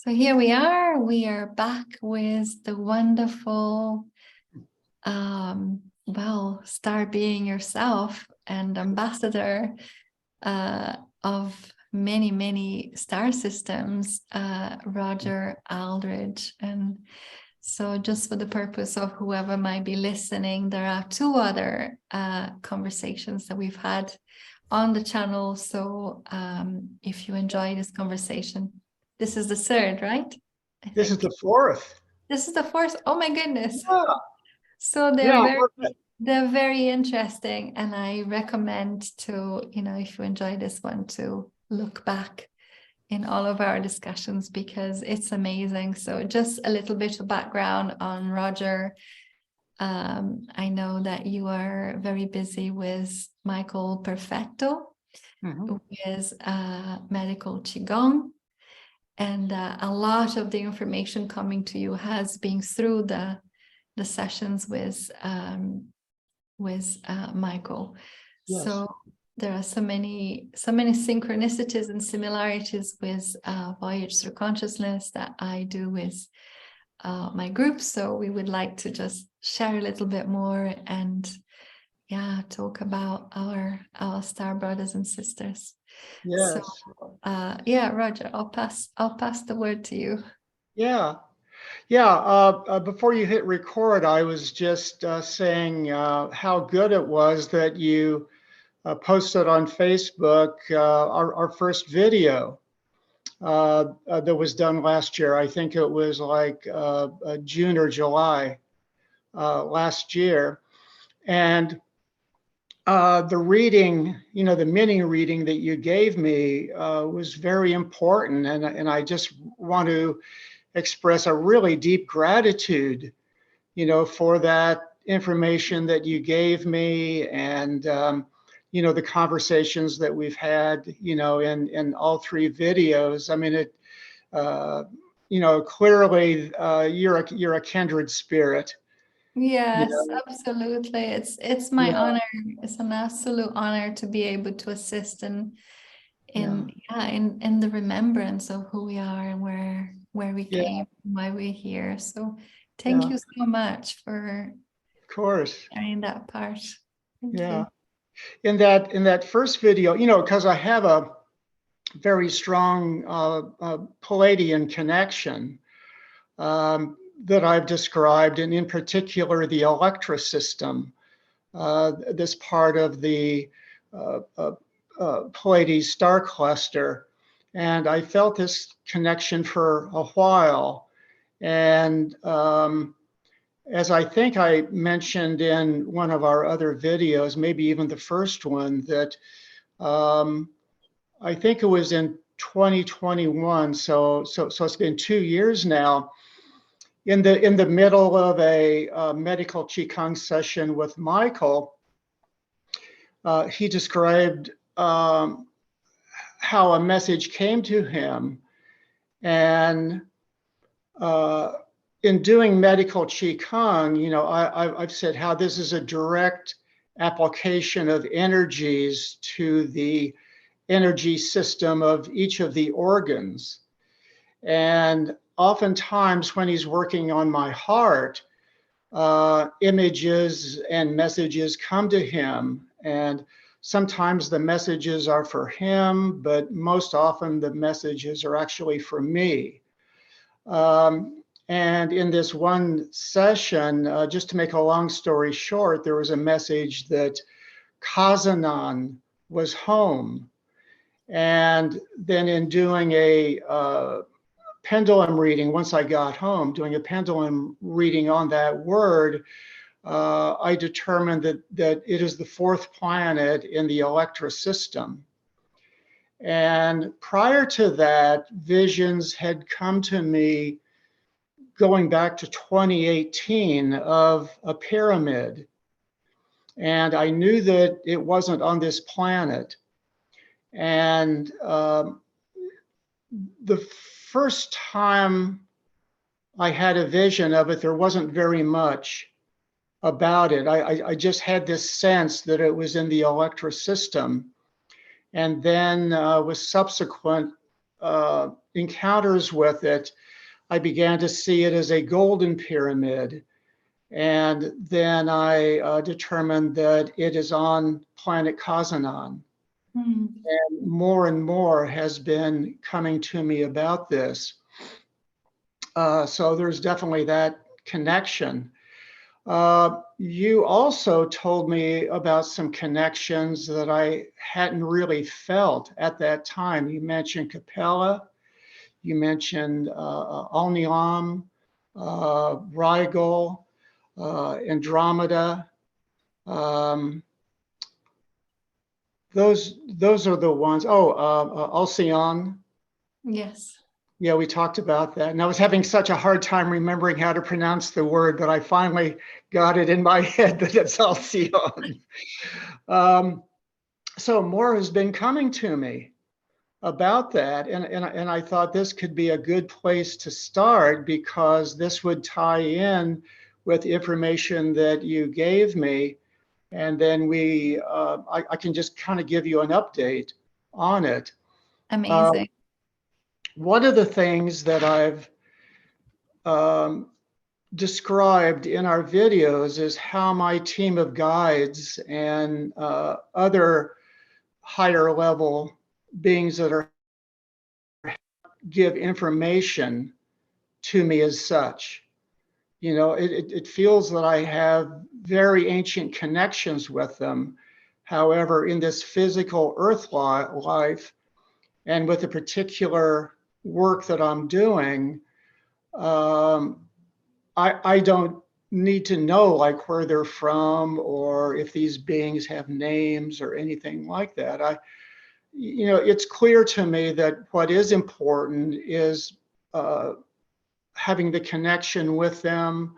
So here we are. We are back with the wonderful, well, star being yourself and ambassador of many, many star systems, Roger Aldridge. And so just for the purpose of whoever might be listening, there are two other conversations that we've had on the channel. So if you enjoy this conversation, this is the third, right? This is the fourth. This is the fourth. Oh my goodness. Yeah. So they're very interesting. And I recommend to, if you enjoy this one, to look back in all of our discussions because it's amazing. So just a little bit of background on Roger. I know that you are very busy with Michael Perfetto, who is Medical QiGong. And a lot of the information coming to you has been through the sessions with Michael. Yes. So there are so many synchronicities and similarities with Voyage Through Consciousness that I do with my group. So we would like to just share a little bit more and talk about our star brothers and sisters. Yes. So, Roger, I'll pass the word to you. Before you hit record, I was just saying how good it was that you posted on Facebook our first video that was done last year. I think it was like June or July last year. And the reading, the mini reading that you gave me was very important. And I just want to express a really deep gratitude, for that information that you gave me and, the conversations that we've had, in all three videos. I mean, clearly you're a kindred spirit. Yes, absolutely. It's my honor. It's an absolute honor to be able to assist in the remembrance of who we are and where we came, why we're here. So thank you so much for sharing that part. Thank you. In that first video, because I have a very strong Pleiadian connection that I've described, and in particular the Electra System, this part of the Pleiades star cluster. And I felt this connection for a while. And as I think I mentioned in one of our other videos, maybe even the first one, that I think it was in 2021, so it's been 2 years now, in the middle of a medical Qigong session with Michael, he described how a message came to him. And in doing medical Qigong, I've said how this is a direct application of energies to the energy system of each of the organs. And oftentimes when he's working on my heart, images and messages come to him. And sometimes the messages are for him, but most often the messages are actually for me. And in this one session, just to make a long story short, there was a message that Kazinan was home. And then in doing a pendulum reading, once I got home, doing a pendulum reading on that word, I determined that it is the fourth planet in the Electra System. And prior to that, visions had come to me going back to 2018 of a pyramid. And I knew that it wasn't on this planet. And the first time I had a vision of it, there wasn't very much about it. I just had this sense that it was in the Electra System. And then with subsequent encounters with it, I began to see it as a golden pyramid. And then I determined that it is on planet Kazinan. Mm. And more has been coming to me about this. So there's definitely that connection. You also told me about some connections that I hadn't really felt at that time. You mentioned Capella, you mentioned Alnilam, Rigel, Andromeda. Those are the ones. Oh, Alcyon. Yes. Yeah, we talked about that. And I was having such a hard time remembering how to pronounce the word, but I finally got it in my head that it's Alcyon. So more has been coming to me about that. And I thought this could be a good place to start because this would tie in with information that you gave me. And then I can just kind of give you an update on it. Amazing. One of the things that I've described in our videos is how my team of guides and other higher level beings that are give information to me as such. You know, it feels that I have very ancient connections with them. However, in this physical earth life and with the particular work that I'm doing, I don't need to know like where they're from or if these beings have names or anything like that. It's clear to me that what is important is having the connection with them,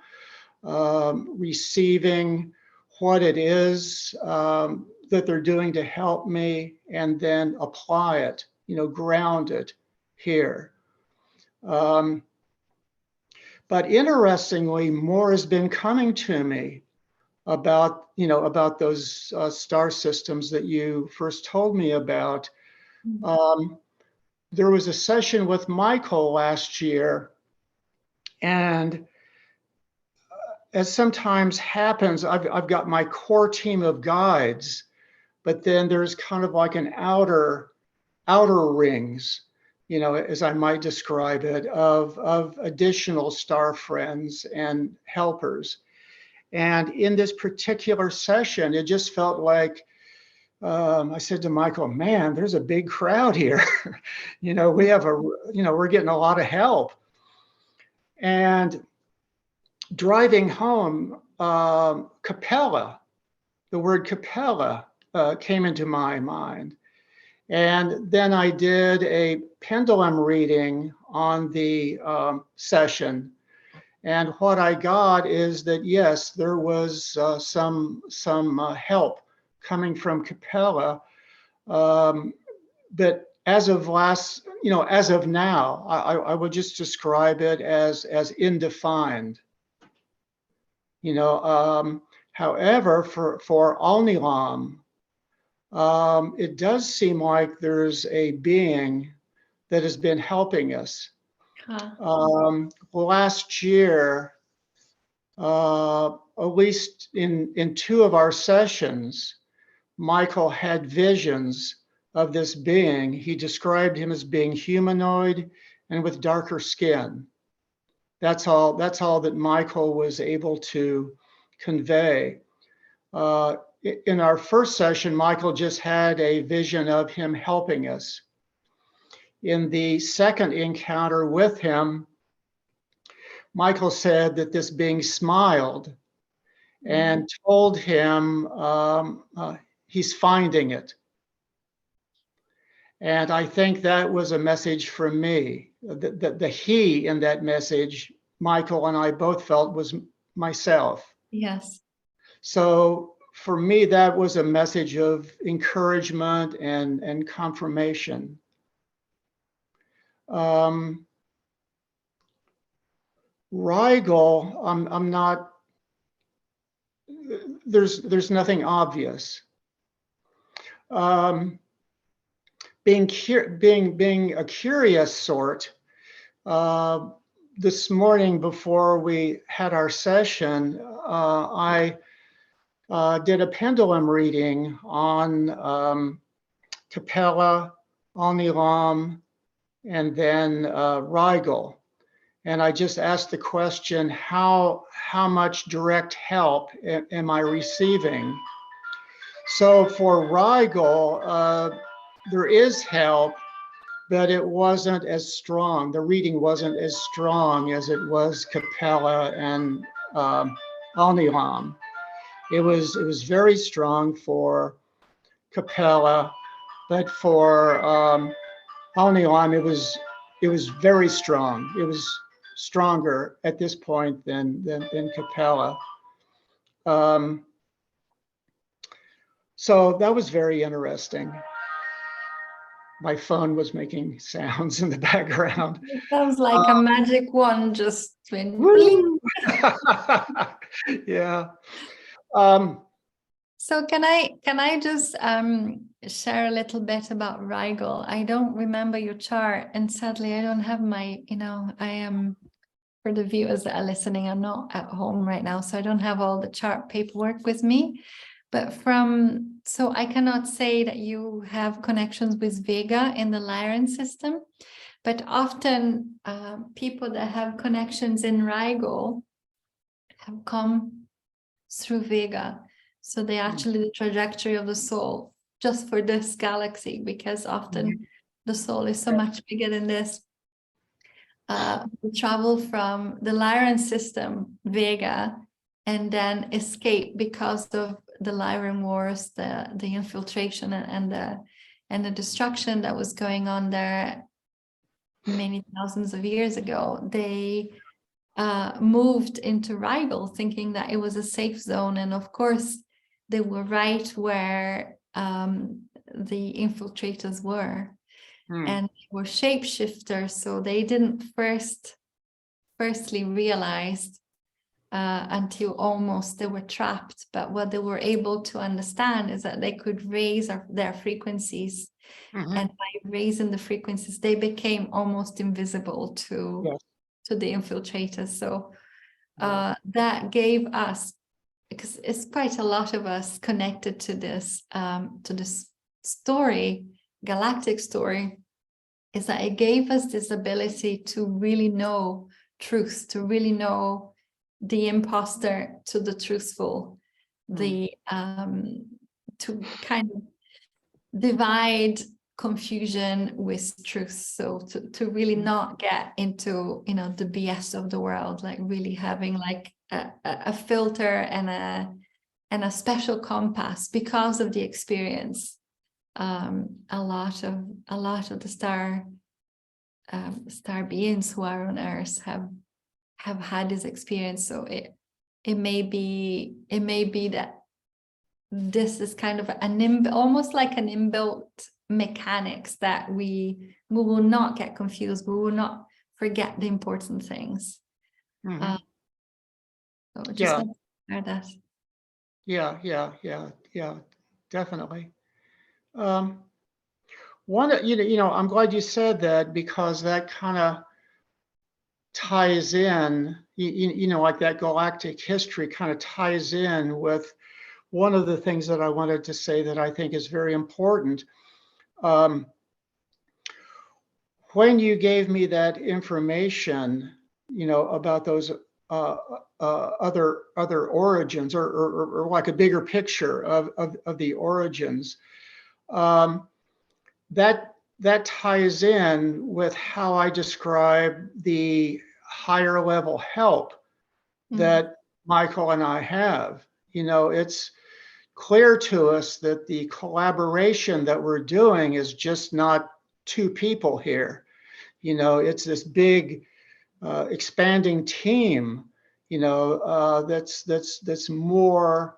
receiving what it is that they're doing to help me, and then apply it, ground it here. But interestingly, more has been coming to me about those star systems that you first told me about. There was a session with Michael last year, and as sometimes happens, I've got my core team of guides, but then there's kind of like an outer rings, as I might describe it, of additional star friends and helpers. And in this particular session, it just felt like I said to Michael, man, there's a big crowd here. We're getting a lot of help. And driving home, Capella, the word Capella came into my mind. And then I did a pendulum reading on the session. And what I got is that, yes, there was some help coming from Capella. But as of now, I would just describe it as indefined. However, for Alnilam, it does seem like there's a being that has been helping us. Last year, at least in two of our sessions, Michael had visions of this being. He described him as being humanoid and with darker skin. That's all that Michael was able to convey. In our first session, Michael just had a vision of him helping us. In the second encounter with him, Michael said that this being smiled and told him he's finding it. And I think that was a message for me. The he in that message, Michael and I both felt was myself. Yes. So for me, that was a message of encouragement and confirmation. Rigel, I'm not, there's nothing obvious. being a curious sort, this morning before we had our session, I did a pendulum reading on Capella, Alnilam, and then Rigel. And I just asked the question, how much direct help am I receiving? So for Rigel, there is help, but it wasn't as strong. The reading wasn't as strong as it was Capella and Alnilam. It was very strong for Capella, but for Alnilam, it was very strong. It was stronger at this point than Capella. So that was very interesting. My phone was making sounds in the background. It sounds like a magic wand just went bling. Yeah. So can I just share a little bit about Rigel? I don't remember your chart, and sadly I don't have my, I am, for the viewers that are listening, I'm not at home right now, so I don't have all the chart paperwork with me. But so I cannot say that you have connections with Vega in the Lyran system, but often people that have connections in Rigel have come through Vega. So they actually the trajectory of the soul just for this galaxy, because often the soul is so much bigger than this. We travel from the Lyran system, Vega, and then escape because of the Lyran wars, the infiltration and the destruction that was going on there many thousands of years ago. They moved into Rigel thinking that it was a safe zone, and of course they were right where the infiltrators were. And they were shapeshifters, so they didn't firstly realize until almost they were trapped. But what they were able to understand is that they could raise their frequencies, and by raising the frequencies, they became almost invisible to the infiltrators. So that gave us, because it's quite a lot of us connected to this story, galactic story, is that it gave us this ability to really know truth, to really know the imposter to the truthful, to kind of divide confusion with truth. So to really not get into the BS of the world, like really having like a filter and a special compass because of the experience. A lot of the star beings who are on Earth have had this experience. So it may be that this is kind of almost like an inbuilt mechanics that we will not get confused. We will not forget the important things. So just want to share that. Yeah, definitely. I'm glad you said that, because that kind of ties in, like that galactic history kind of ties in with one of the things that I wanted to say that I think is very important. When you gave me that information, about those other origins, or like a bigger picture of the origins, that ties in with how I describe the higher level help that Michael and I have. It's clear to us that the collaboration that we're doing is just not two people here. It's this big expanding team, that's more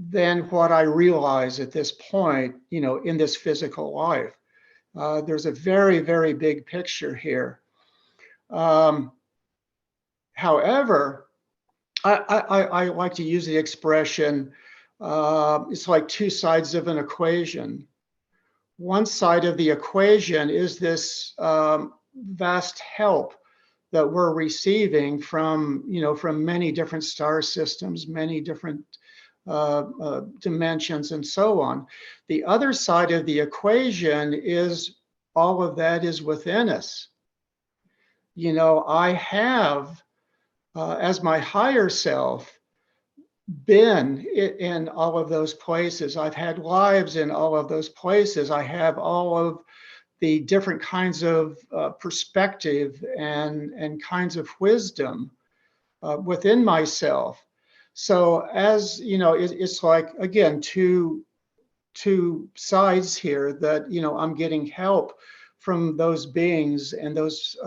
than what I realize at this point, in this physical life. There's a very, very big picture here. However, I like to use the expression, it's like two sides of an equation. one side of the equation is this vast help that we're receiving from, from many different star systems, many different dimensions, and so on. The other side of the equation is all of that is within us. I have, as my higher self, been in all of those places. I've had lives in all of those places. I have all of the different kinds of perspective and kinds of wisdom within myself. So as it's like, again, two sides here that I'm getting help from those beings and those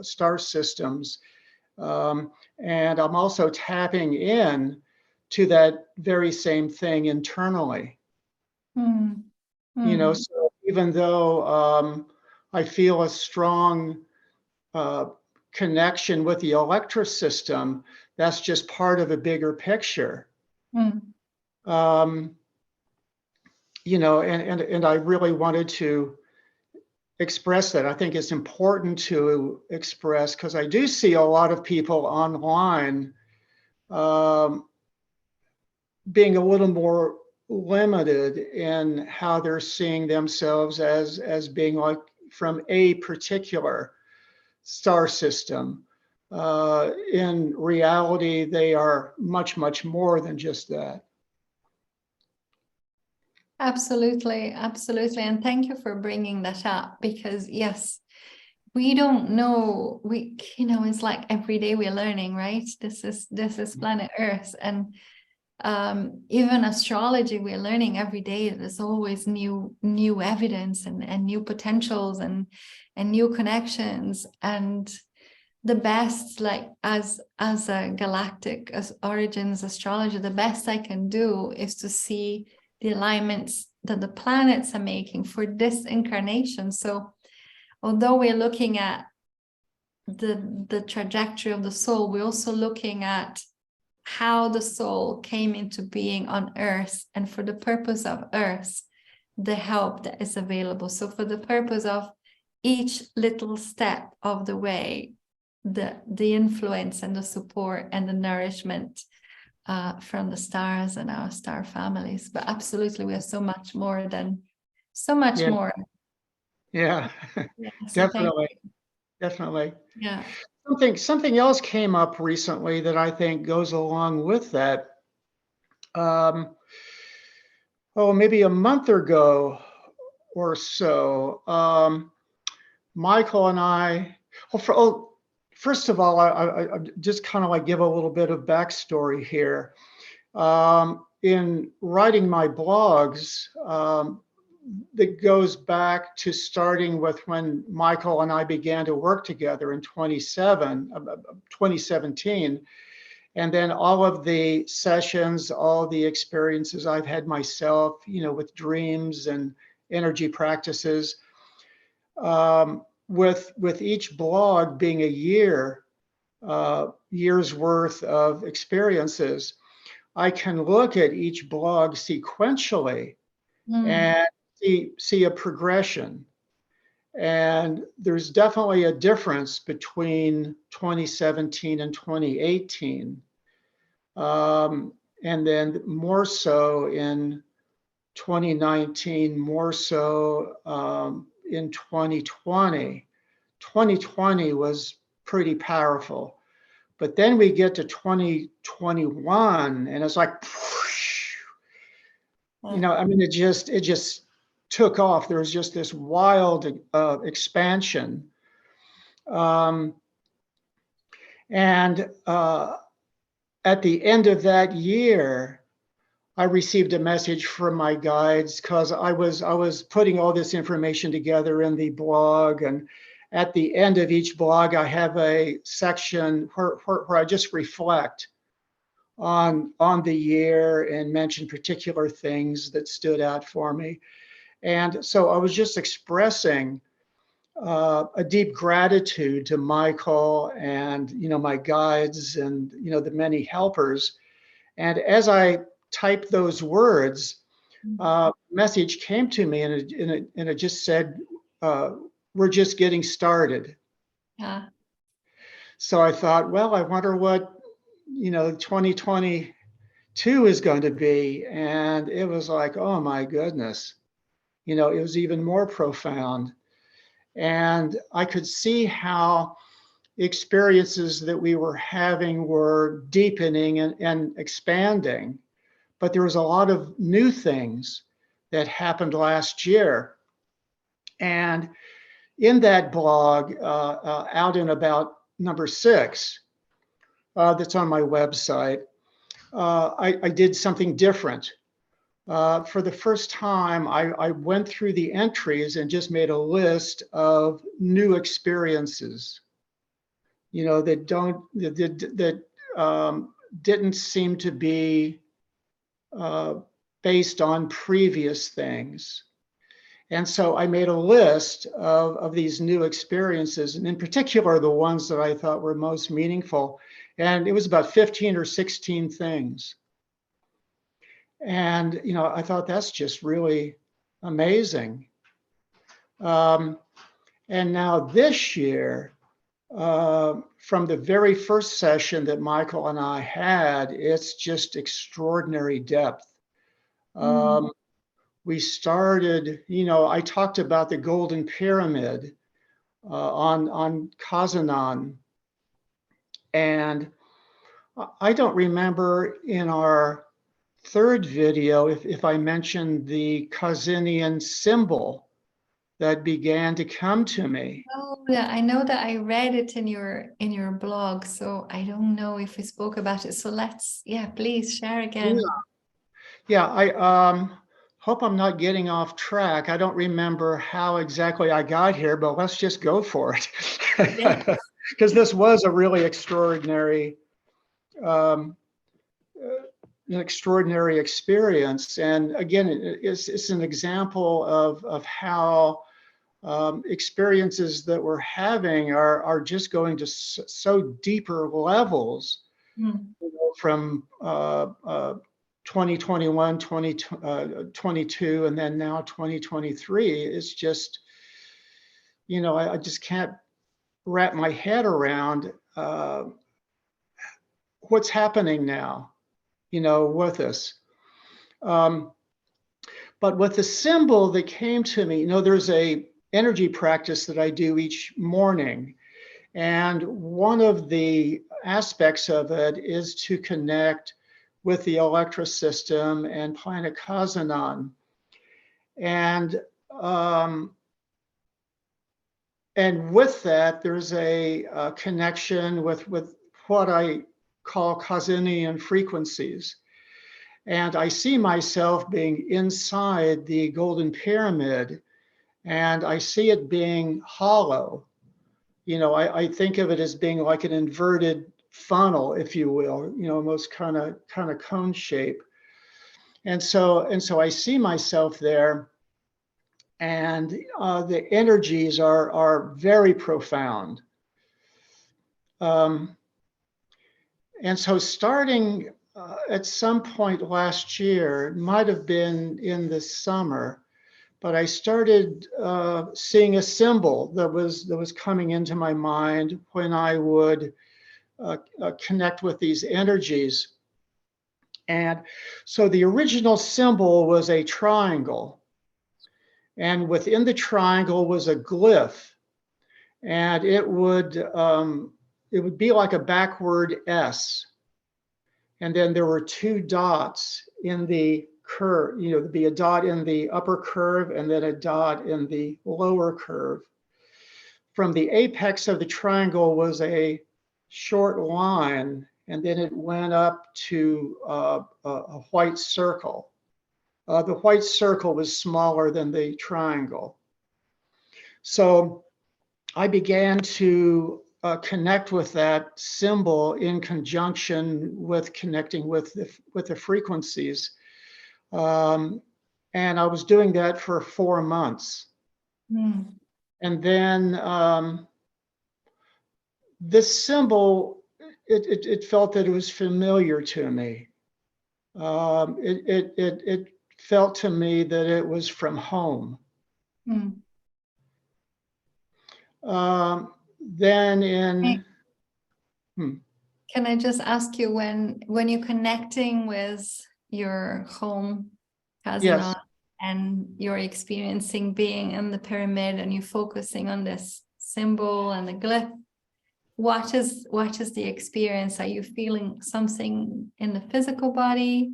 star systems, and I'm also tapping in to that very same thing internally. So even though I feel a strong connection with the Electra system, that's just part of a bigger picture. And I really wanted to express that. I think it's important to express, because I do see a lot of people online being a little more limited in how they're seeing themselves as being like from a particular star system. In reality, they are much, much more than just that. Absolutely, absolutely. And thank you for bringing that up, because yes, we don't know, it's like every day we're learning, right? This is planet Earth, and even astrology, we're learning every day. There's always new evidence and new potentials and new connections. And the best, like as a galactic, as origins astrologer, the best I can do is to see the alignments that the planets are making for this incarnation. So although we're looking at the trajectory of the soul, we're also looking at how the soul came into being on Earth, and for the purpose of Earth, the help that is available. So for the purpose of each little step of the way, the influence and the support and the nourishment from the stars and our star families. But absolutely, we are so much more. Yeah, So definitely. Yeah. Something else came up recently that I think goes along with that. Maybe a month ago or so, Michael and I, first of all, I just kind of like give a little bit of backstory here. In writing my blogs, that goes back to starting with when Michael and I began to work together in 2017. And then all of the sessions, all the experiences I've had myself, with dreams and energy practices, with each blog being a year's worth of experiences, I can look at each blog sequentially and see a progression. And there's definitely a difference between 2017 and 2018. And then more so in 2019, more so in 2020. 2020 was pretty powerful. But then we get to 2021 and it's like, it just took off. There was just this wild expansion. And at the end of that year, I received a message from my guides, because I was putting all this information together in the blog, and at the end of each blog, I have a section where I just reflect on the year and mention particular things that stood out for me. And so I was just expressing a deep gratitude to Michael and my guides and the many helpers. And as I typed those words, message came to me, and it just said, we're just getting started. Yeah. So I thought, well, I wonder what 2022 is going to be. And it was like, oh my goodness, it was even more profound. And I could see how experiences that we were having were deepening and expanding. But there was a lot of new things that happened last year. And in that blog, Out and About number 6, that's on my website, I did something different. For the first time, I went through the entries and just made a list of new experiences, that didn't seem to be based on previous things. And so I made a list of these new experiences, and in particular, the ones that I thought were most meaningful. And it was about 15 or 16 things. And, I thought that's just really amazing. And now this year, from the very first session that Michael and I had, it's just extraordinary depth. We started, I talked about the Golden Pyramid on Kazinan. And I don't remember in our third video if I mentioned the Kazinian symbol that began to come to me. Oh, yeah, I know that I read it in your blog, so I don't know if we spoke about it. So please share again. Yeah, I hope I'm not getting off track. I don't remember how exactly I got here, but let's just go for it. Because this was a really extraordinary experience. And again, it's an example of how experiences that we're having are just going to so deeper levels, from 2021, 2022, and then now 2023. It's just, I just can't wrap my head around what's happening now, with us. But with the symbol that came to me, there's a energy practice that I do each morning. And one of the aspects of it is to connect with the Electra System and planet Kazinan. And with that, there's a connection with what I call Kazinian frequencies. And I see myself being inside the Golden Pyramid, and I see it being hollow. I think of it as being like an inverted funnel, if you will, almost kind of cone shape. And so I see myself there, and the energies are very profound. And so starting at some point last year, it might have been in the summer, but I started seeing a symbol that was coming into my mind when I would connect with these energies. And so the original symbol was a triangle, and within the triangle was a glyph, and it would be like a backward S. And then there were 2 dots in the curve, there'd be a dot in the upper curve and then a dot in the lower curve. From the apex of the triangle was a short line, and then it went up to a white circle. The white circle was smaller than the triangle. So I began to connect with that symbol in conjunction with connecting with the frequencies. And I was doing that for 4 months. And then this symbol, it felt that it was familiar to me. It felt to me that it was from home. Mm. Then in, Can I just ask you, when you're connecting with your home, Kazinan, yes, and you're experiencing being in the pyramid and you're focusing on this symbol and the glyph, what is the experience? Are you feeling something in the physical body?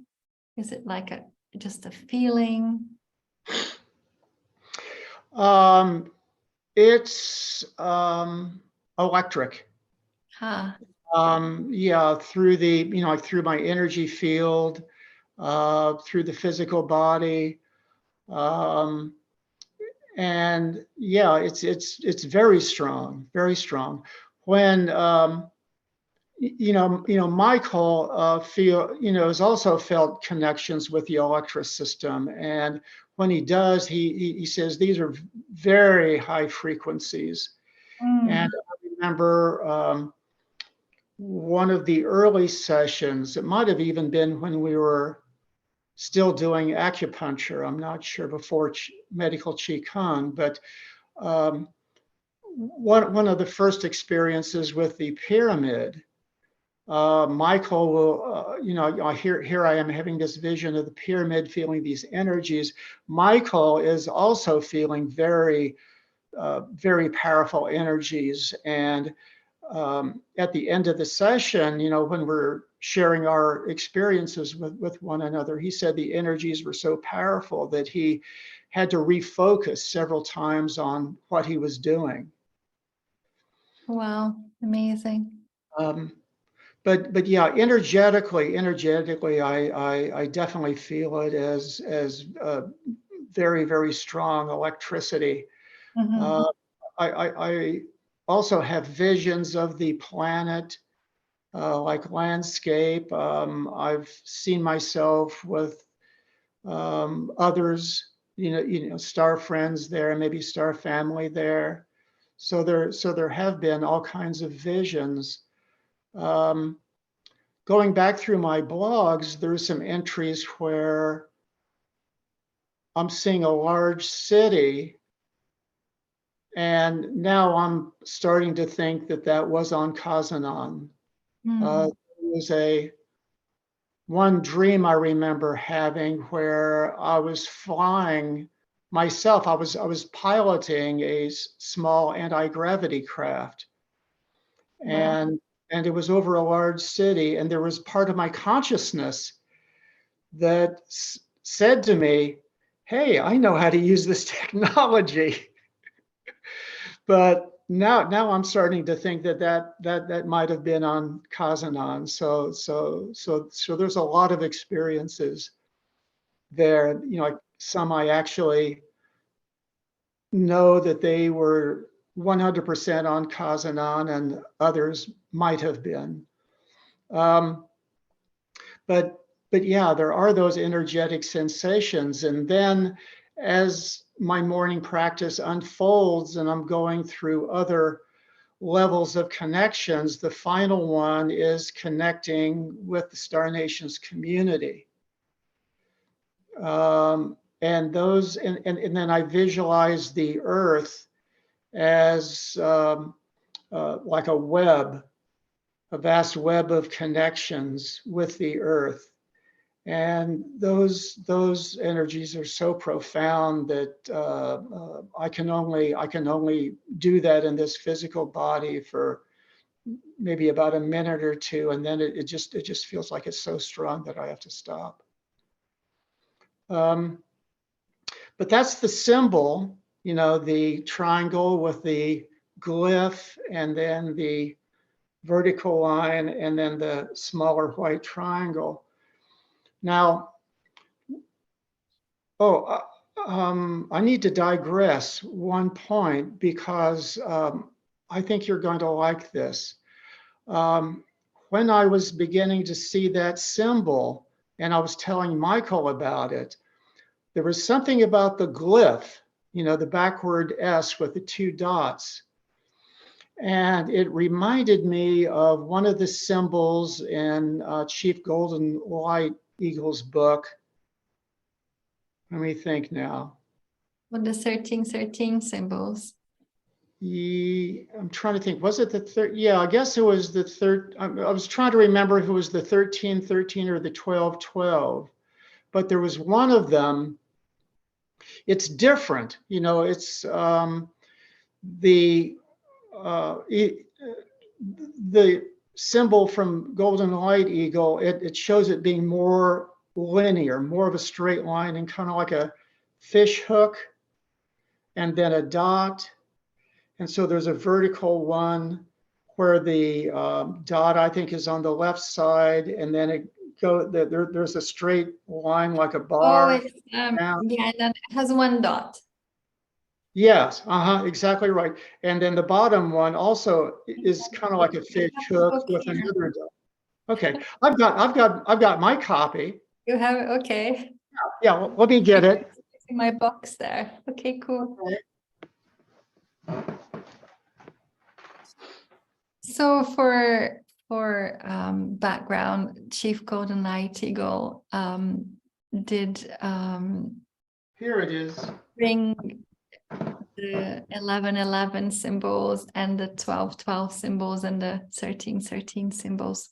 Is it like just a feeling? it's electric. Huh. Yeah, through the, like through my energy field, through the physical body. And yeah, it's very strong, very strong. When Michael has also felt connections with the Electra system, and when he does, he says these are very high frequencies. And I remember one of the early sessions, it might have even been when we were still doing acupuncture. I'm not sure, before medical QiGong, but one of the first experiences with the pyramid, Michael will, here I am having this vision of the pyramid, feeling these energies. Michael is also feeling very, very powerful energies. And at the end of the session, when we're sharing our experiences with one another, he said the energies were so powerful that he had to refocus several times on what he was doing. Wow, amazing. But yeah, energetically, I definitely feel it as very, very strong electricity. I also have visions of the planet, like landscape. I've seen myself with others, star friends there, maybe star family there. So there have been all kinds of visions. Going back through my blogs, there's some entries where I'm seeing a large city. And now I'm starting to think that was on Kazinan. There was one dream I remember having where I was flying myself. I was piloting a small anti-gravity craft, and it was over a large city. And there was part of my consciousness that said to me, "Hey, I know how to use this technology." But now I'm starting to think that might have been on Kazinan. So there's a lot of experiences there. Like some I actually know that they were 100% on Kazinan, and others might have been. But yeah, there are those energetic sensations. And then as my morning practice unfolds and I'm going through other levels of connections, the final one is connecting with the Star Nations community. And then I visualize the earth as like a vast web of connections with the earth. And those energies are so profound that I can only do that in this physical body for maybe about a minute or two, and then it just feels like it's so strong that I have to stop. But that's the symbol, the triangle with the glyph, and then the vertical line, and then the smaller white triangle. Now, I need to digress one point, because I think you're going to like this. When I was beginning to see that symbol and I was telling Michael about it, there was something about the glyph, the backward S with the two dots. And it reminded me of one of the symbols in Chief Golden Light Eagle's book, Let me think now. With the 1313 symbols. I'm trying to think, was it the third? Yeah, I guess it was the third. I was trying to remember if it was the 1313 or the 1212, but there was one of them. It's different, you know, it's the the symbol from Golden Light Eagle, it shows it being more linear, more of a straight line, and kind of like a fish hook and then a dot. And so there's a vertical one where the dot, I think, is on the left side, and then there's a straight line like a bar. Oh, it's yeah, and then it has one dot. Yes, exactly right. And then the bottom one also is kind of like a fish hook with another dot. Okay, I've got my copy. You have it, okay. Yeah, well, let me get it. In my box there. Okay, cool. Okay. So for background, Chief Golden Light Eagle did Here it is. bring the 1111 symbols and the 1212 symbols and the 1313 symbols.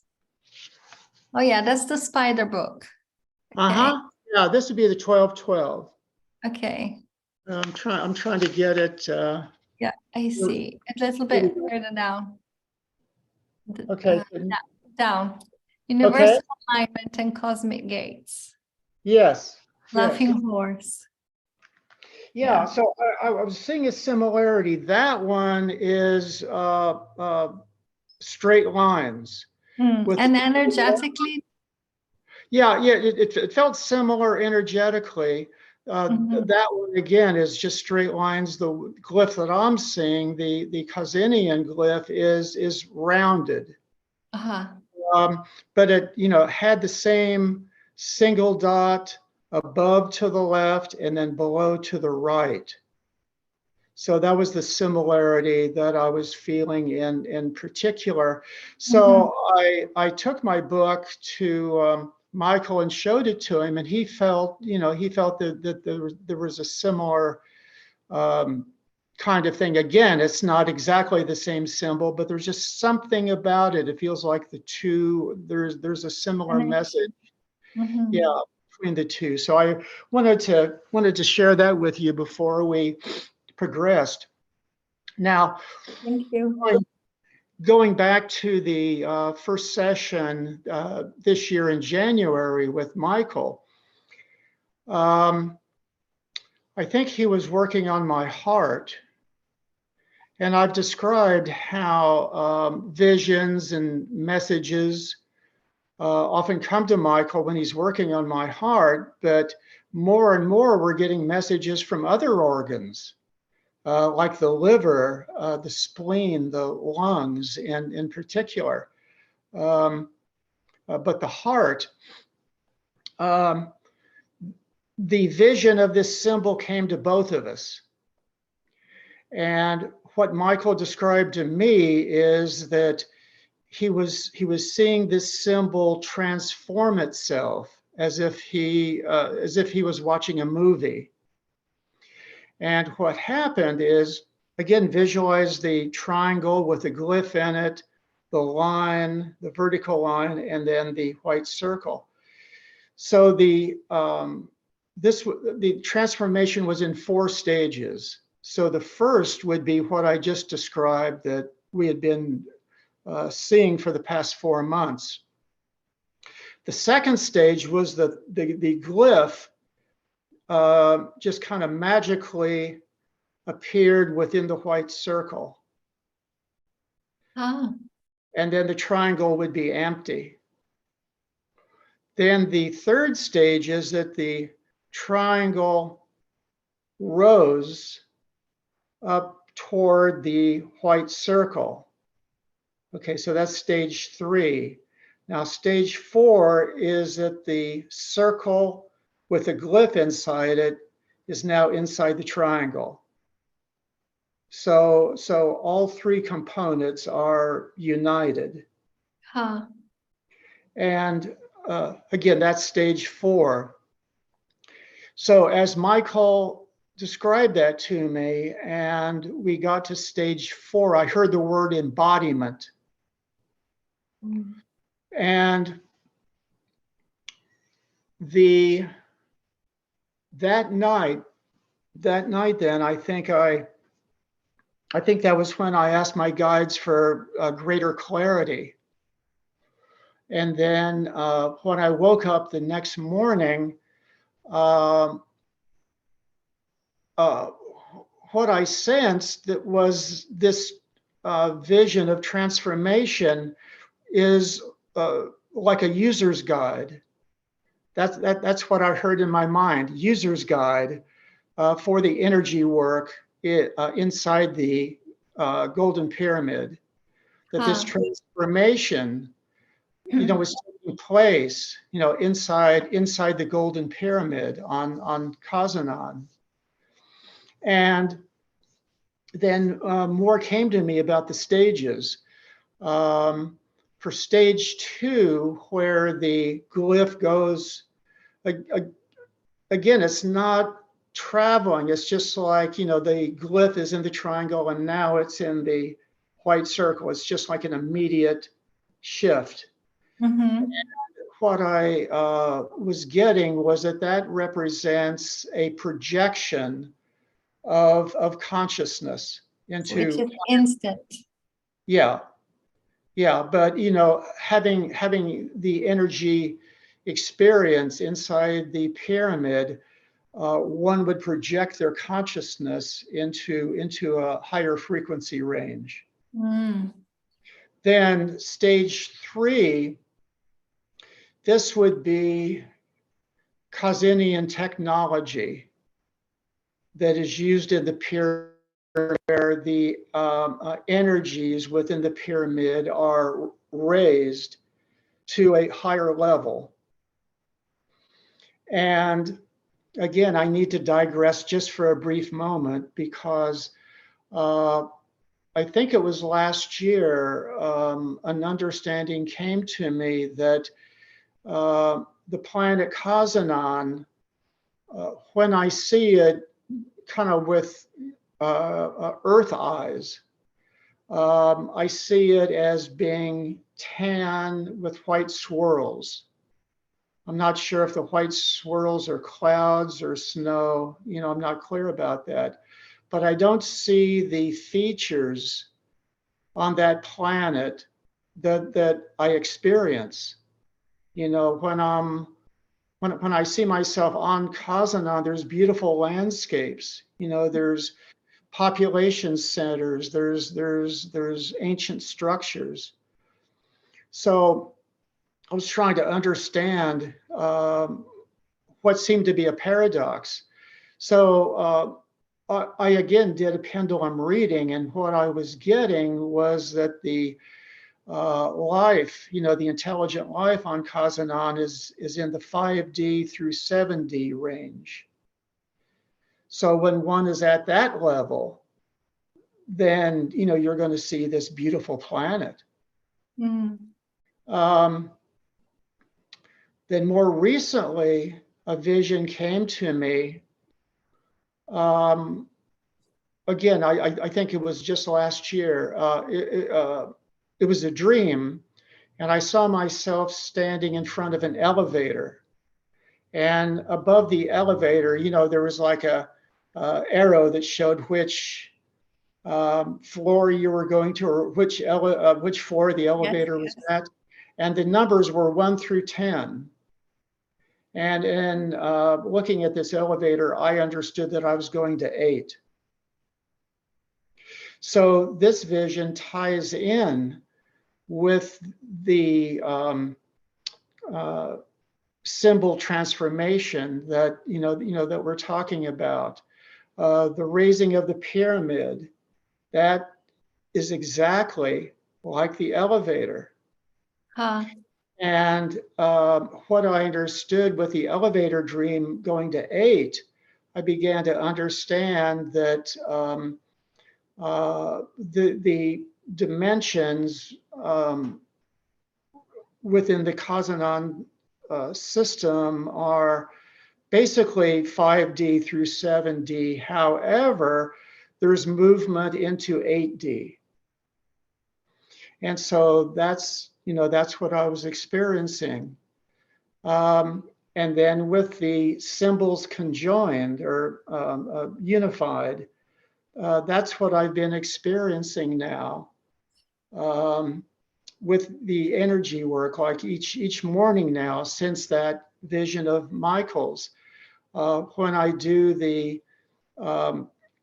Oh yeah, that's the spider book. Okay. Yeah, this would be the 1212. Okay. I'm trying to get it. Yeah, I see. A little bit further down. Okay. Down. Universal alignment and cosmic gates. Yes. Laughing horse. Yeah, so I was seeing a similarity. That one is straight lines. And energetically? Yeah, it felt similar energetically. That one again is just straight lines. The glyph that I'm seeing, the Kazinan glyph, is rounded. But it, you know, had the same single dot above to the left and then below to the right. So that was the similarity that I was feeling in particular. So I took my book to Michael and showed it to him, and he felt, you know, that there was a similar kind of thing. Again, it's not exactly the same symbol, but there's just something about it. It feels like the two, there's a similar message. Yeah, between the two. So I wanted to share that with you before we progressed. Now, thank you. Going back to the first session this year in January with Michael, I think he was working on my heart. And I've described how visions and messages often come to Michael when he's working on my heart, but more and more we're getting messages from other organs, like the liver, the spleen, the lungs in particular. But the heart, the vision of this symbol came to both of us. And what Michael described to me is that he was seeing this symbol transform itself as if he was watching a movie. And what happened is, again, visualize the triangle with the glyph in it, the line, the vertical line, and then the white circle. So the transformation was in 4 stages. So the first would be what I just described that we had been seeing for the past 4 months. The second stage was the glyph just kind of magically appeared within the white circle. And then the triangle would be empty. Then the third stage is that the triangle rose up toward the white circle. Okay, so that's stage 3. Now, stage 4 is that the circle with a glyph inside it is now inside the triangle. So all 3 components are united. And again, that's stage 4. So as Michael described that to me, and we got to stage 4, I heard the word embodiment. Mm. And that night then, I think that was when I asked my guides for greater clarity. And then when I woke up the next morning, uh, what I sensed that was this vision of transformation is like a user's guide. That's what I heard in my mind, user's guide for the energy work inside the Golden Pyramid. That this transformation, was taking place, inside the Golden Pyramid on Kazinan. And then more came to me about the stages. For stage 2, where the glyph goes, again, it's not traveling. It's just like, the glyph is in the triangle and now it's in the white circle. It's just like an immediate shift. Mm-hmm. What I was getting was that represents a projection of consciousness into, which is instant. Yeah, but having the energy experience inside the pyramid, one would project their consciousness into a higher frequency range. Mm. Then stage 3, this would be Kazinan technology that is used in the pyramid, where the energies within the pyramid are raised to a higher level. And again, I need to digress just for a brief moment, because I think it was last year, an understanding came to me that the planet Kazinan, when I see it kind of with Earth eyes, I see it as being tan with white swirls. I'm not sure if the white swirls are clouds or snow. I'm not clear about that. But I don't see the features on that planet that I experience. When I see myself on Kazinan, there's beautiful landscapes. There's population centers. There's ancient structures. So I was trying to understand what seemed to be a paradox. So I again did a pendulum reading, and what I was getting was that the life, the intelligent life on Kazinan is in the 5D through 7D range. So when one is at that level, then you're going to see this beautiful planet. Mm. Then more recently, a vision came to me. Again, I think it was just last year. It was a dream, and I saw myself standing in front of an elevator. And above the elevator, there was like a arrow that showed which floor you were going to, or which floor the elevator was at. And the numbers were 1 through 10. And in looking at this elevator, I understood that I was going to 8. So this vision ties in with the symbol transformation that that we're talking about. The raising of the pyramid, that is exactly like the elevator. Huh. And what I understood with the elevator dream going to 8, I began to understand that the dimensions within the Kazinan system are basically 5D through 7D. However, there's movement into 8D. And so that's what I was experiencing. And then with the symbols conjoined or unified, that's what I've been experiencing now. With the energy work, like each morning now, since that vision of Michael's, when I do the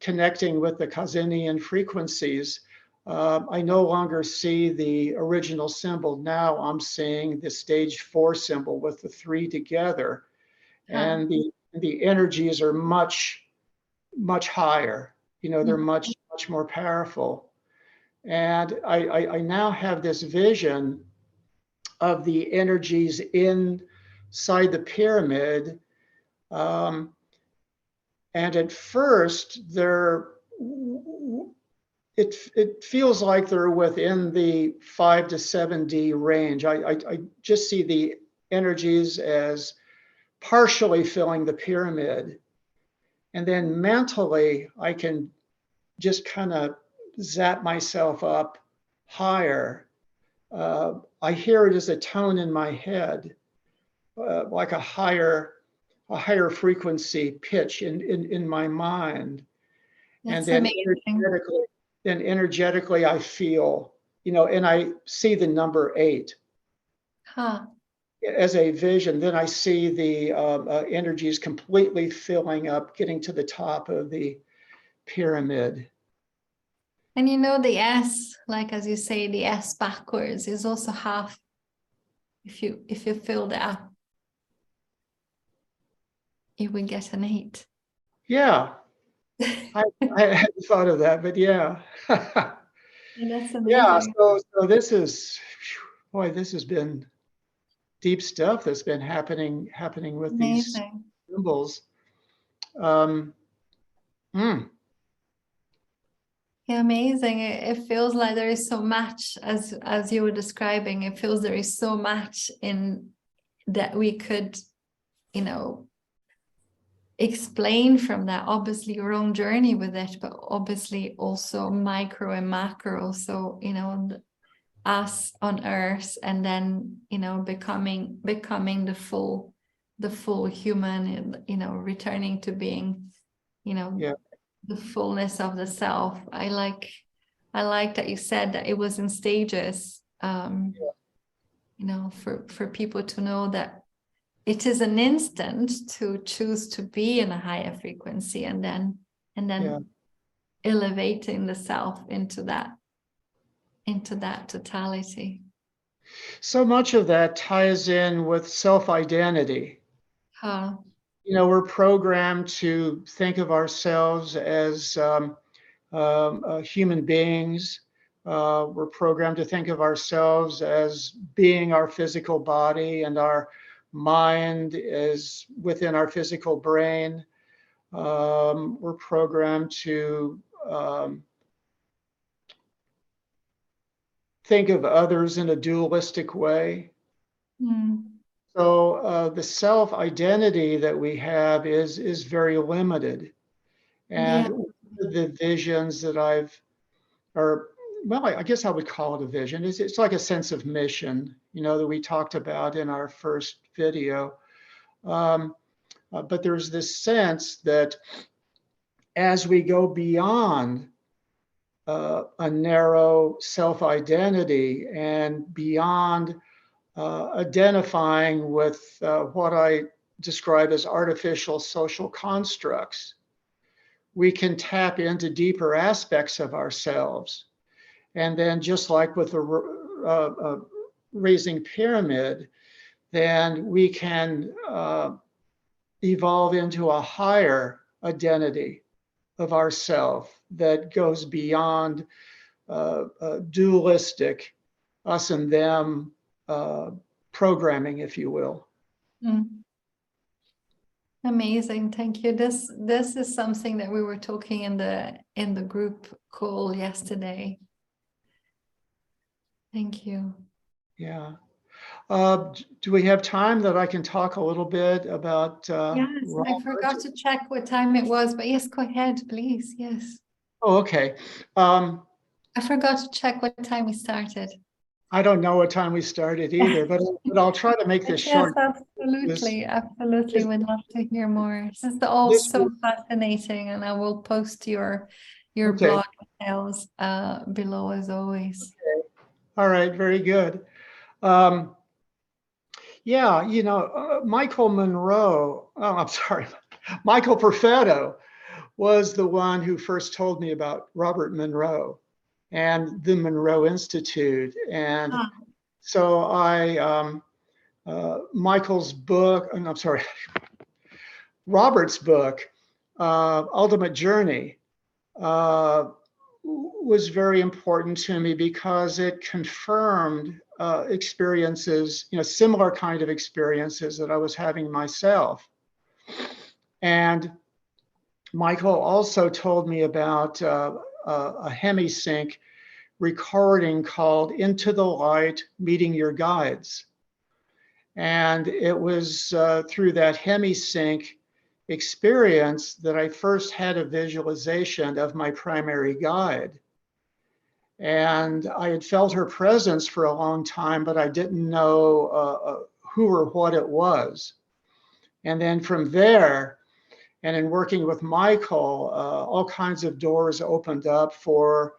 connecting with the Kazinan frequencies, I no longer see the original symbol. Now I'm seeing the stage 4 symbol with the 3 together, and the energies are much higher. They're much more powerful. And I now have this vision of the energies inside the pyramid. And at first, it feels like they're within the 5 to 7D range. I just see the energies as partially filling the pyramid. And then mentally, I can just kind of zap myself up higher. I hear it as a tone in my head, like a higher frequency pitch in my mind. That's and amazing. Energetically I feel, and I see the number 8 as a vision. Then I see the energies completely filling up, getting to the top of the pyramid. And the S, like as you say, the S backwards is also half. If you fill that, you will get an 8. Yeah. I hadn't thought of that, but yeah. And that's amazing. Yeah, so this is, boy, this has been deep stuff that's been happening with these symbols. Yeah, amazing. It feels like there is so much, as you were describing, it feels there is so much in that we could, explain from that. Obviously your own journey with it, but obviously also micro and macro. So, us on Earth, and then, becoming the full human, and, returning to being, the fullness of the self. I like that you said that it was in stages, for people to know that it is an instant to choose to be in a higher frequency, and then elevating the self into that totality. So much of that ties in with self-identity. We're programmed to think of ourselves as human beings. We're programmed to think of ourselves as being our physical body, and our mind is within our physical brain. We're programmed to think of others in a dualistic way. So the self-identity that we have is very limited. And the visions that I guess I would call it a vision. It's like a sense of mission, that we talked about in our first video. But there's this sense that as we go beyond a narrow self-identity and beyond identifying with what I describe as artificial social constructs, we can tap into deeper aspects of ourselves. And then, just like with the raising pyramid, then we can evolve into a higher identity of ourself that goes beyond dualistic us and them programming, if you will. Amazing, thank you. This is something that we were talking in the group call yesterday. Thank you. Yeah. Do we have time that I can talk a little bit about Yes, I Robert? forgot to check what time it was, but yes, go ahead, please. Yes. Oh, okay. I forgot to check what time we started. I don't know what time we started either, but I'll try to make this Yes, short. absolutely. Absolutely. This, We'd love to hear more. This is all this so fascinating, and I will post your okay. blog details below as always. All right, very good. Um, yeah, Michael Monroe, oh, I'm sorry, Michael Perfetto was the one who first told me about Robert Monroe and the Monroe Institute. And Ah, so Michael's book, I'm sorry, Robert's book, Ultimate Journey, was very important to me because it confirmed experiences, similar kind of experiences that I was having myself. And Michael also told me about a hemisync recording called Into the Light, Meeting Your Guides. And it was through that hemisync experience that I first had a visualization of my primary guide. And I had felt her presence for a long time, but I didn't know who or what it was. And then from there, and in working with Michael, all kinds of doors opened up for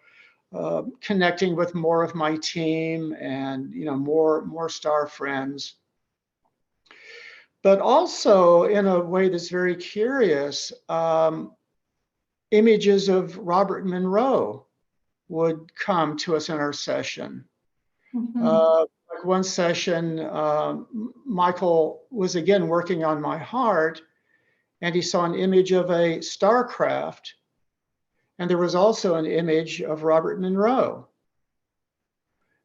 connecting with more of my team and more star friends. But also in a way that's very curious, images of Robert Monroe would come to us in our session. Like one session, Michael was again working on my heart, and he saw an image of a starcraft, and there was also an image of Robert Monroe.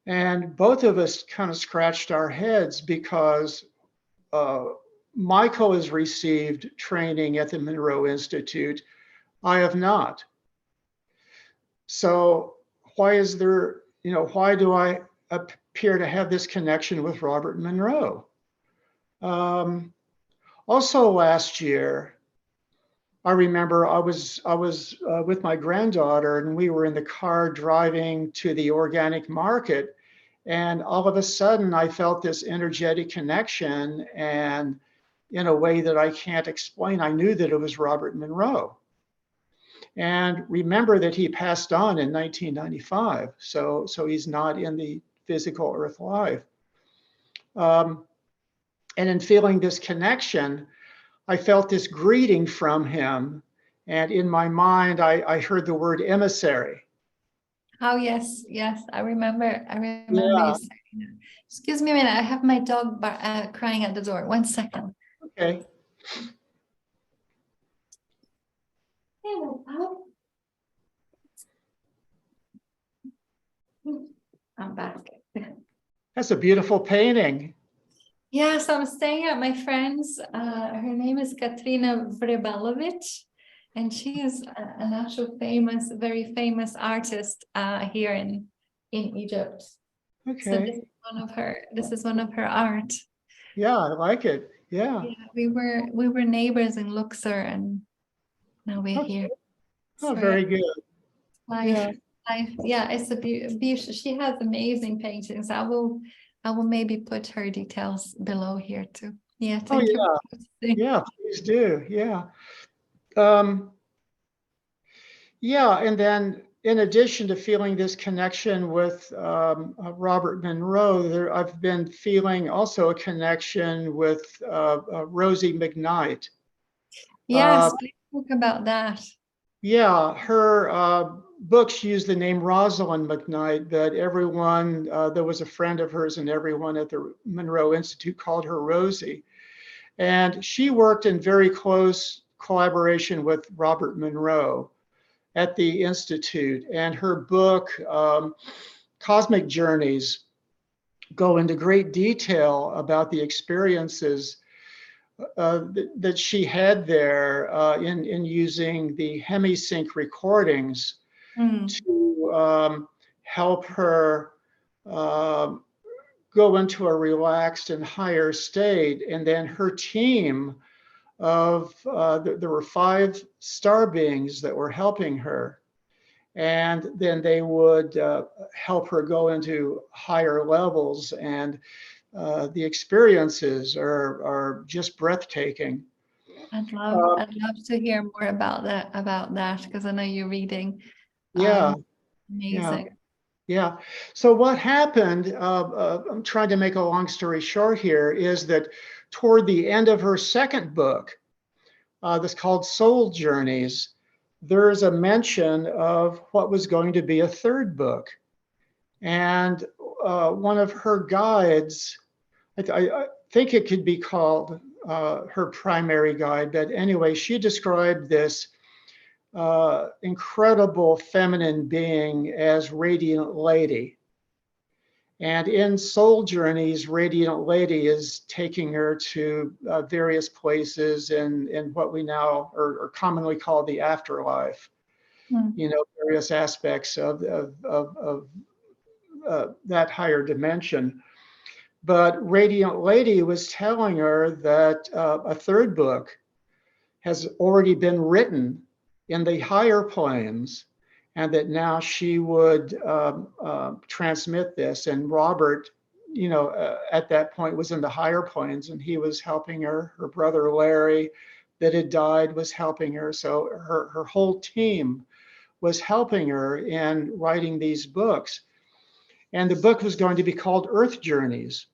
And both of us kind of scratched our heads because Michael has received training at the Monroe Institute. I have not. So why do I appear to have this connection with Robert Monroe? Also last year, I remember I was with my granddaughter, and we were in the car driving to the organic market, and all of a sudden I felt this energetic connection, and in a way that I can't explain, I knew that it was Robert Monroe. And remember that he passed on in 1995, so he's not in the physical earth life. And in feeling this connection, I felt this greeting from him. And in my mind, I heard the word emissary. Oh, yes, yes, I remember Yeah. you saying that. Excuse me a minute, I have my dog crying at the door. 1 second. Okay. I'm back. That's a beautiful painting. Yes, I'm staying at my friend's. Her name is Katrina Vrebelovic, and she is an actual very famous artist here in Egypt. Okay. So this is one of her art. Yeah, I like it. Yeah. We were neighbors in Luxor, and now we're here. Oh, So, very good. life. Yeah, it's a beautiful. She has amazing paintings. I will maybe put her details below here too. Yeah, Oh, thank you. yeah, please do. Yeah. Yeah, and then in addition to feeling this connection with Robert Monroe, I've been feeling also a connection with Rosie Mcknight. Yes, please talk about that. Yeah, her books use the name Rosalind Mcknight, but everyone, there was a friend of hers and everyone at the Monroe Institute called her Rosie. And she worked in very close collaboration with Robert Monroe at the Institute. And her book, Cosmic Journeys, go into great detail about the experiences that she had there in using the hemisync recordings to help her go into a relaxed and higher state. And then her team of, there were 5 star beings that were helping her. And then they would help her go into higher levels. And the experiences are just breathtaking. I'd love to hear more about that because I know you're reading. Yeah, Amazing. yeah. So what happened, I'm trying to make a long story short here, is that toward the end of her second book, that's called Soul Journeys, there's a mention of what was going to be a third book. And one of her guides, I think it could be called her primary guide, but anyway, she described this incredible feminine being as Radiant Lady. And in Soul Journeys, Radiant Lady is taking her to various places in what we now are commonly call the afterlife. You know, various aspects of that higher dimension. But Radiant Lady was telling her that a third book has already been written in the higher planes, and that now she would transmit this. And Robert, you know, at that point was in the higher planes, and he was helping her. Her brother Larry, that had died, was helping her. So her whole team was helping her in writing these books. And the book was going to be called Earth Journeys.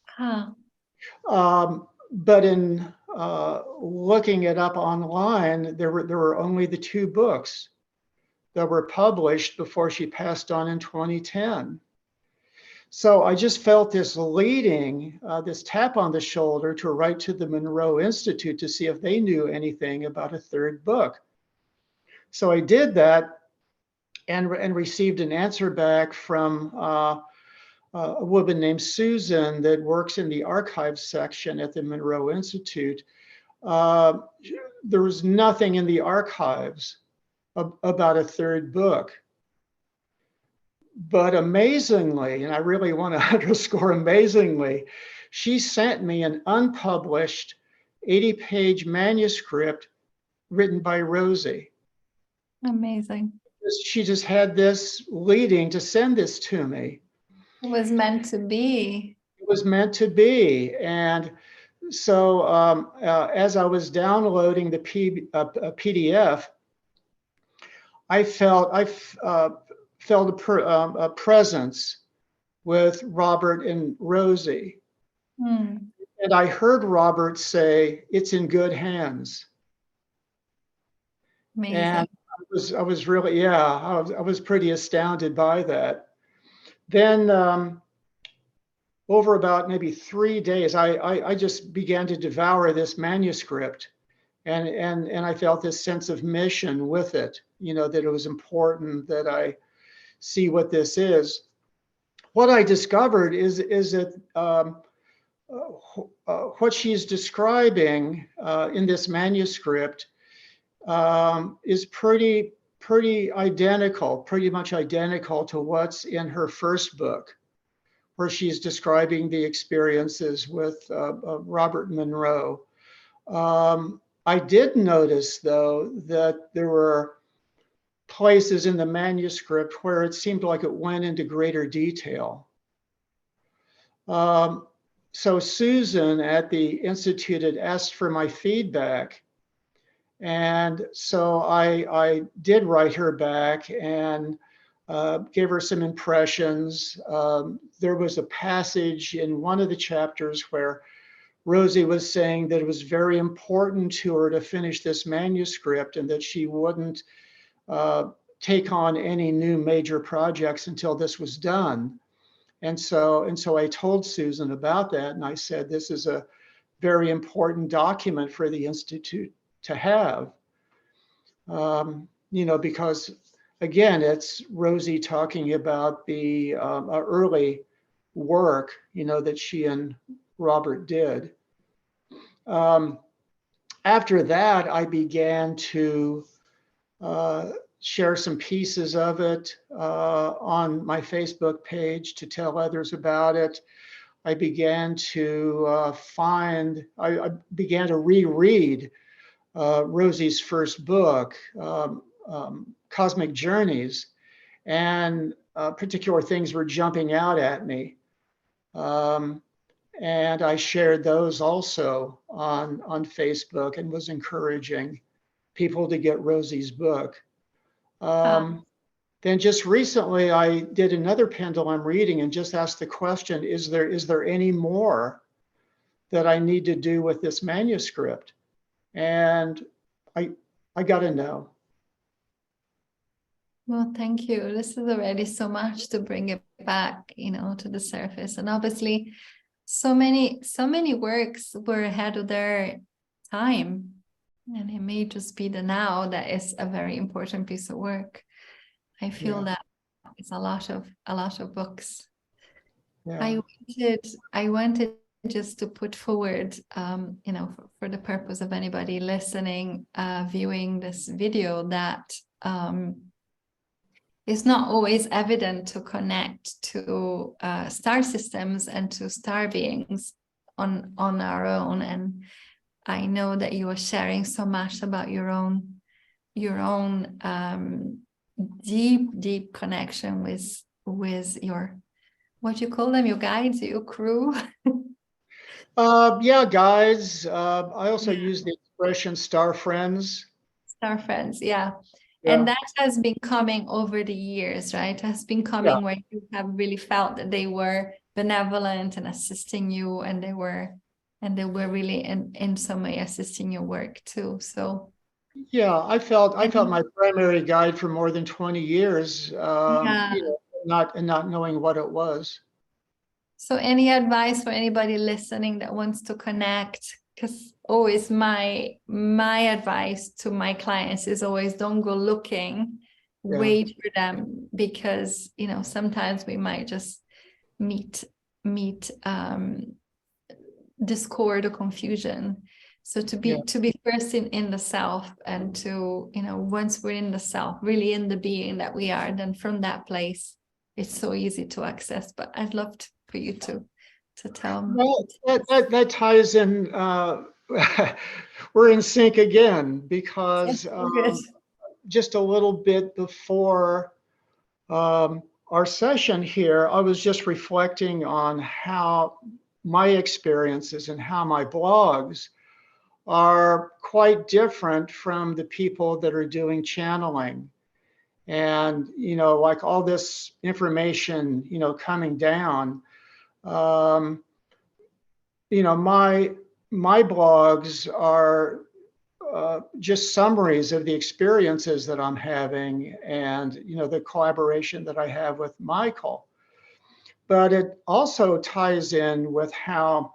Huh. But in looking it up online, there were only the 2 books that were published before she passed on in 2010. So I just felt this leading, this tap on the shoulder to write to the Monroe Institute to see if they knew anything about a third book. So I did that and received an answer back from a woman named Susan that works in the archives section at the Monroe Institute. There was nothing in the archives about a third book. But amazingly, and I really want to underscore amazingly, she sent me an unpublished 80-page manuscript written by Rosie. Amazing. She just had this leading to send this to me. It was meant to be. It was meant to be. And so as I was downloading the PDF, I felt a presence with Robert and Rosie. And I heard Robert say, "It's in good hands." Amazing. And I was really, I was pretty astounded by that. Then over about maybe 3 days, I just began to devour this manuscript. And I felt this sense of mission with it, you know, that it was important that I see what this is. What I discovered is that what she's describing in this manuscript is pretty much identical to what's in her first book, where she's describing the experiences with Robert Monroe. I did notice, though, that there were places in the manuscript where it seemed like it went into greater detail. So Susan at the Institute had asked for my feedback. And so I did write her back and gave her some impressions. There was a passage in one of the chapters where Rosie was saying that it was very important to her to finish this manuscript and that she wouldn't take on any new major projects until this was done. And so I told Susan about that, and I said, this is a very important document for the Institute to have, you know, because again, it's Rosie talking about the early work, you know, that she and Robert did. After that, I began to share some pieces of it on my Facebook page to tell others about it. I began to I began to reread Rosie's first book, Cosmic Journeys, and particular things were jumping out at me. And I shared those also on Facebook and was encouraging people to get Rosie's book. Then just recently, I did another pendulum reading and just asked the question, is there any more that I need to do with this manuscript? And I got a no. Well, thank you. This is already so much to bring it back, to the surface. And obviously, so many works were ahead of their time. And it may just be the now that is a very important piece of work. I feel that it's a lot of books. Yeah. I wanted just to put forward, for the purpose of anybody listening, viewing this video, that it's not always evident to connect to star systems and to star beings on our own. And I know that you are sharing so much about your own deep connection with your, what you call them, your guides, your crew. Guides. I also use the expression star friends. Star friends, yeah. And that has been coming over the years, right? It has been coming where you have really felt that they were benevolent and assisting you, and they were really in some way assisting your work too. So I felt my primary guide for more than 20 years, not knowing what it was. So any advice for anybody listening that wants to connect? Because always my advice to my clients is always, don't go looking, wait for them, because sometimes we might just meet discord or confusion. So to be first in the self, and to once we're in the self, really in the being that we are, then from that place it's so easy to access. But I'd love for you to tell me. Well, that ties in. We're in sync again, because just a little bit before our session here, I was just reflecting on how my experiences and how my blogs are quite different from the people that are doing channeling. And, like all this information, coming down, my blogs are just summaries of the experiences that I'm having, and the collaboration that I have with Michael. But it also ties in with how,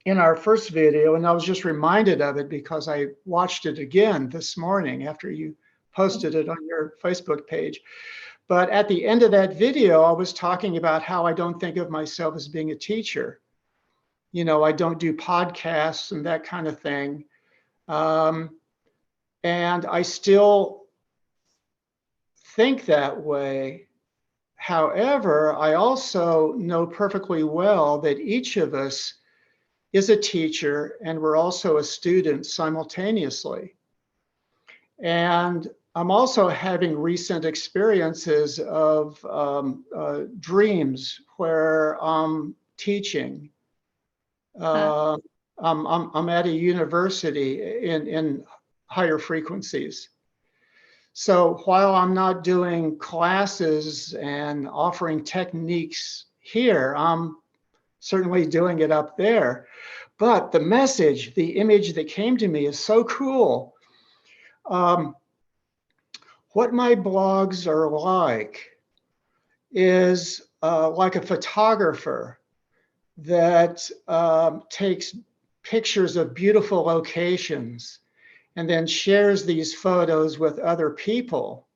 in our first video, and I was just reminded of it because I watched it again this morning after you posted it on your Facebook page. But at the end of that video, I was talking about how I don't think of myself as being a teacher. I don't do podcasts and that kind of thing. And I still think that way. However, I also know perfectly well that each of us is a teacher, and we're also a student simultaneously. And I'm also having recent experiences of dreams where I'm teaching. I'm at a university in higher frequencies. So while I'm not doing classes and offering techniques here, I'm certainly doing it up there. But the message, the image that came to me is so cool. What my blogs are like is like a photographer that takes pictures of beautiful locations and then shares these photos with other people.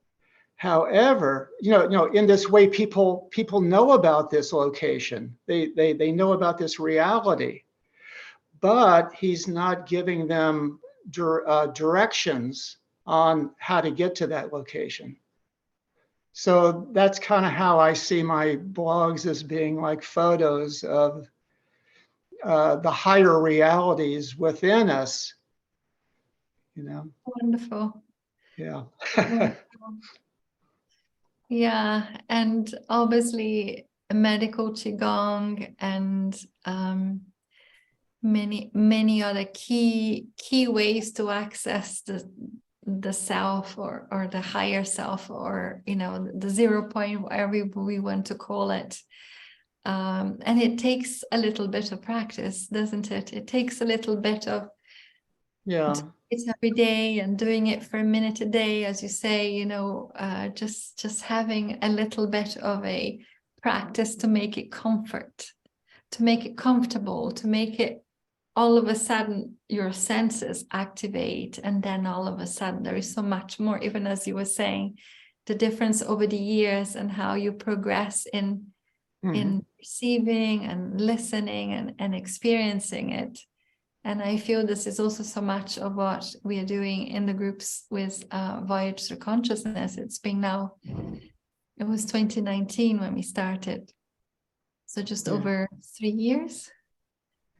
However, in this way, people know about this location. They know about this reality, but he's not giving them directions on how to get to that location. So that's kind of how I see my blogs, as being like photos of the higher realities within us, you know. Wonderful. Yeah. Wonderful. Yeah, and obviously medical qigong and many other key ways to access the self or the higher self, or the 0 point, whatever we want to call it. And it takes a little bit of practice, doesn't it? It takes a little bit of it's every day, and doing it for a minute a day, as you say, just having a little bit of a practice to make it to make it comfortable, to make it all of a sudden your senses activate, and then all of a sudden there is so much more, even as you were saying, the difference over the years and how you progress in receiving and listening and experiencing it. And I feel this is also so much of what we are doing in the groups with Voyage Through Consciousness. It's been now, it was 2019 when we started. So just over 3 years,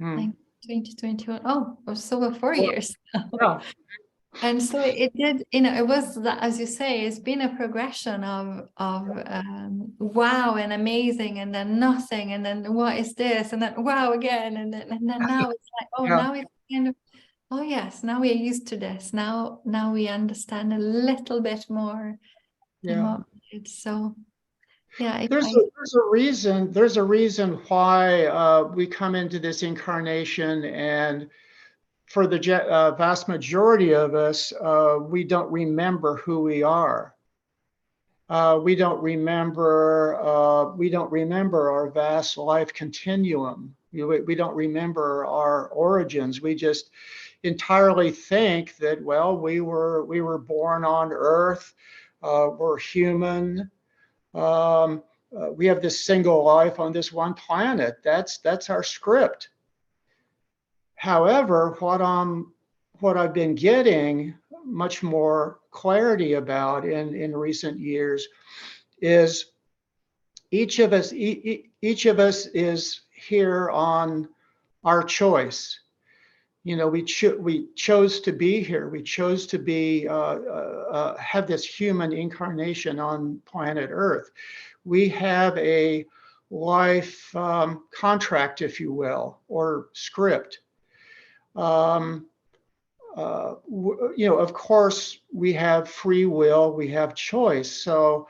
like 2021. Oh, or so over 4 years now. Yeah. And so it did, it was, as you say, it's been a progression of wow and amazing, and then nothing, and then what is this, and then wow again, and then now it's like, oh, now it's kind of, oh yes, now we are used to this. Now we understand a little bit more. Yeah. So yeah, there's a reason why we come into this incarnation, and for the vast majority of us, we don't remember who we are. We don't remember our vast life continuum. We don't remember our origins. We just entirely think that, well, we were born on Earth. We're human. We have this single life on this one planet. That's our script. However, what I've been getting much more clarity about in recent years is each of us is here on our choice. We chose to be here. We chose to be have this human incarnation on planet Earth. We have a life contract, if you will, or script. Of course, we have free will, we have choice, so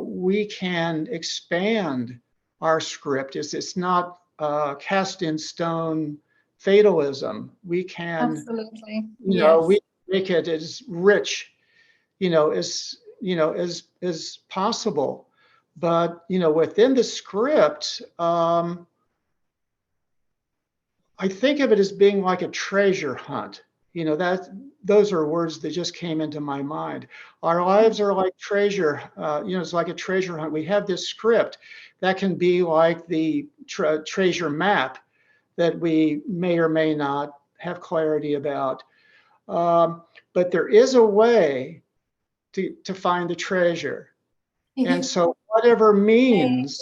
we can expand our script. It's not cast in stone fatalism. We can, absolutely, we make it as rich, as possible. But within the script, I think of it as being like a treasure hunt. Those are words that just came into my mind. Our lives are like treasure. It's like a treasure hunt. We have this script that can be like the treasure map that we may or may not have clarity about. But there is a way to find the treasure. And so whatever means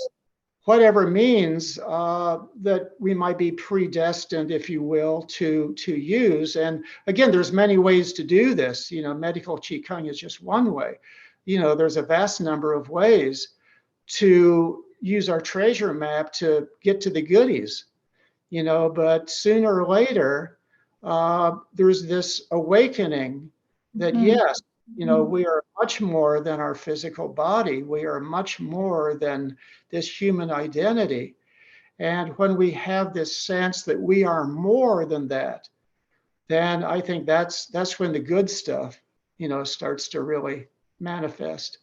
that we might be predestined, if you will, to use. And again, there's many ways to do this. Medical QiGong is just one way. There's a vast number of ways to use our treasure map to get to the goodies. But sooner or later, there's this awakening that yes, we are much more than our physical body. We are much more than this human identity. And when we have this sense that we are more than that, then I think that's when the good stuff, starts to really manifest.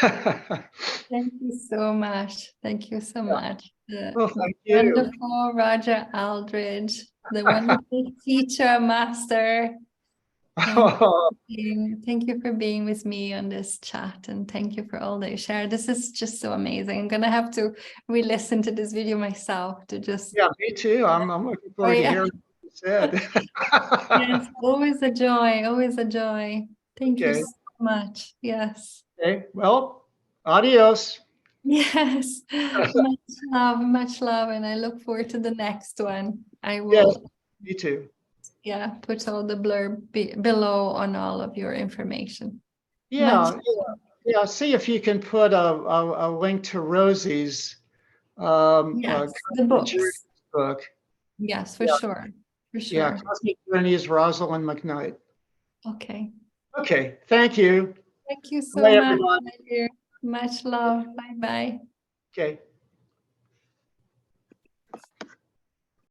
Thank you so much. Thank you so much. Well, thank you. Wonderful Roger Aldridge, the wonderful teacher, master. Thank you for being with me on this chat, and thank you for all that you shared. This is just so amazing. I'm gonna have to re-listen to this video myself to just. Yeah, me too. I'm looking forward to hearing what you said. Yes, always a joy. Always a joy. Thank you so much. Yes. Okay. Well, adios. Yes, much love, and I look forward to the next one. I Yes, will, me too. yeah, put all the blurb below on all of your information. Much, Yeah, yeah. See if you can put a link to Rosie's yes, the Cosmic Journeys books. book. Yes, for Yeah, sure, for yeah. sure. Cosmic Journeys, Rosalind Mcknight. Okay. Okay, thank you. Thank you so Bye, much, everyone. my dear. Much love. Bye bye. Okay.